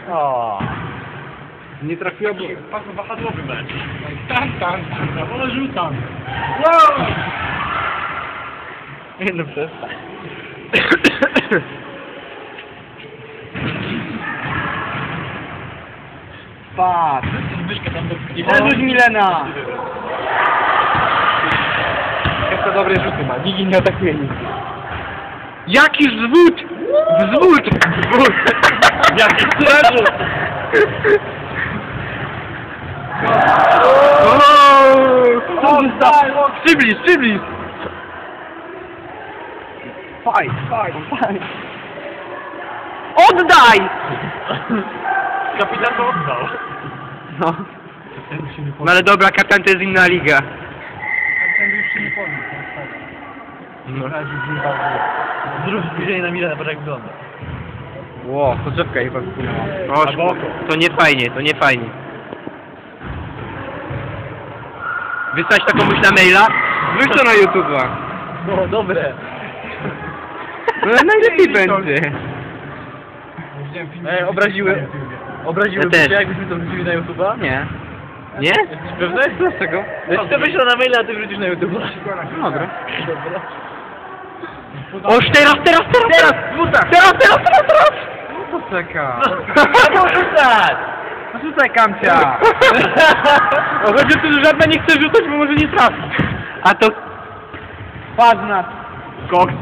O. Nie trafiła, bo... Pas wahadłowy mecz. Tam. O, rzucam. Wow! Nie no, przestań. Patrz! Zbyszka tam do... Jezus Milena! Jak to dobre rzuty ma, nikt nie atakuje nic. Jaki zwód! Zwód! Zwód! Jaki strażu! Szyblis! Fight! Oddaj! Kapitan to oddał. No. No ale dobra, kapitan to jest inna liga. Ten już się nie powiem. No. Zrób zbliżenie na Milana, patrz jak wygląda. Ło, soczewka chyba wpłynęła. Albo oko. To nie fajnie. Wysłać to komuś na maila? Wrzuć to na YouTube'a. No, dobre. No najlepiej będzie. Obraziły Ja też. się, jakbyśmy to wrzucili na YouTube'a? Nie. Nie? Jesteś pewny? Dlaczego? Ja ci to wyślę na maila, a ty wrzucisz na YouTube'a. Dobra. Dobra. O, teraz! No to czeka. No rzucać! No rzucaj, Kamcia. O, chodzi o to, że żadna nie chce rzucać, bo może nie trafić. A to... Patrz na... Koks.